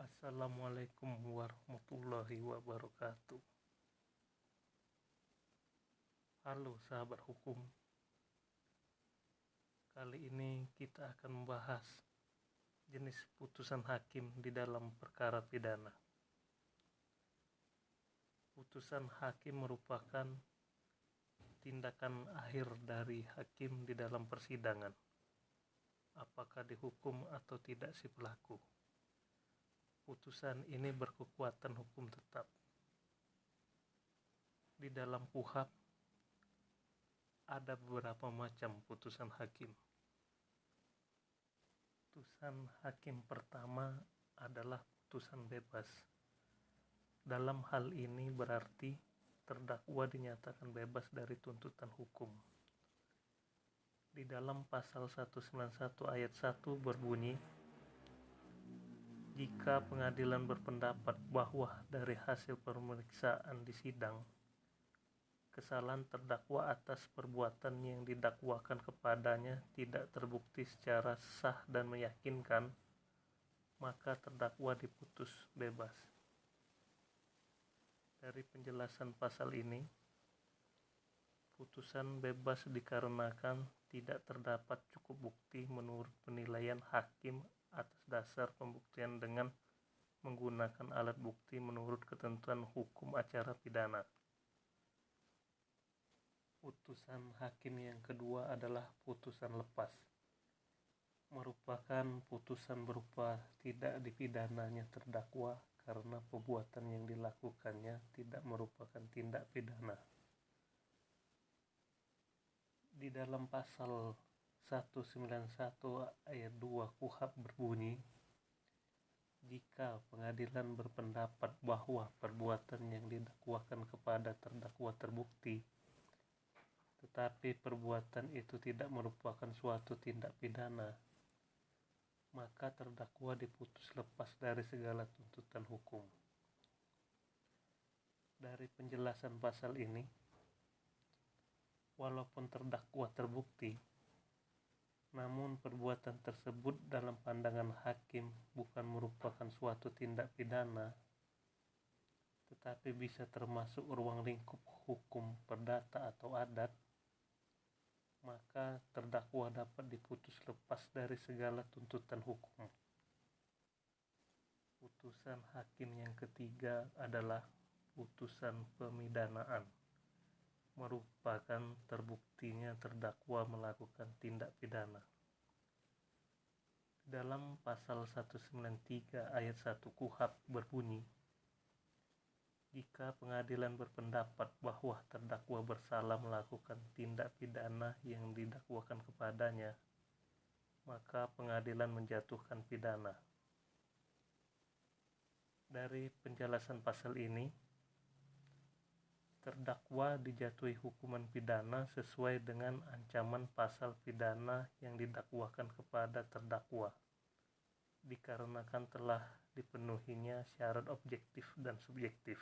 Assalamualaikum warahmatullahi wabarakatuh. Halo sahabat hukum. Kali ini kita akan membahas jenis putusan hakim di dalam perkara pidana. Putusan hakim merupakan tindakan akhir dari hakim di dalam persidangan. Apakah dihukum atau tidak si pelaku? Putusan ini berkekuatan hukum tetap. Di dalam KUHP ada beberapa macam putusan hakim. Putusan hakim pertama adalah putusan bebas. Dalam hal ini berarti terdakwa dinyatakan bebas dari tuntutan hukum. Di dalam pasal 191 ayat 1 berbunyi, jika pengadilan berpendapat bahwa dari hasil pemeriksaan di sidang, kesalahan terdakwa atas perbuatan yang didakwakan kepadanya tidak terbukti secara sah dan meyakinkan, maka terdakwa diputus bebas. Dari penjelasan pasal ini, putusan bebas dikarenakan tidak terdapat cukup bukti menurut penilaian hakim atas dasar pembuktian dengan menggunakan alat bukti menurut ketentuan hukum acara pidana. Putusan hakim yang kedua adalah putusan lepas. Merupakan putusan berupa tidak dipidananya terdakwa karena perbuatan yang dilakukannya tidak merupakan tindak pidana. Di dalam pasal 191 ayat 2 KUHP berbunyi, jika pengadilan berpendapat bahwa perbuatan yang didakwakan kepada terdakwa terbukti, tetapi perbuatan itu tidak merupakan suatu tindak pidana, maka terdakwa diputus lepas dari segala tuntutan hukum. Dari penjelasan pasal ini, walaupun terdakwa terbukti, namun perbuatan tersebut dalam pandangan hakim bukan merupakan suatu tindak pidana, tetapi bisa termasuk ruang lingkup hukum perdata atau adat, maka terdakwa dapat diputus lepas dari segala tuntutan hukum. Putusan hakim yang ketiga adalah putusan pemidanaan. Merupakan terbuktinya terdakwa melakukan tindak pidana. Dalam pasal 193 ayat 1 KUHP berbunyi, jika pengadilan berpendapat bahwa terdakwa bersalah melakukan tindak pidana yang didakwakan kepadanya, maka pengadilan menjatuhkan pidana. Dari penjelasan pasal ini, terdakwa dijatuhi hukuman pidana sesuai dengan ancaman pasal pidana yang didakwakan kepada terdakwa, dikarenakan telah dipenuhinya syarat objektif dan subjektif.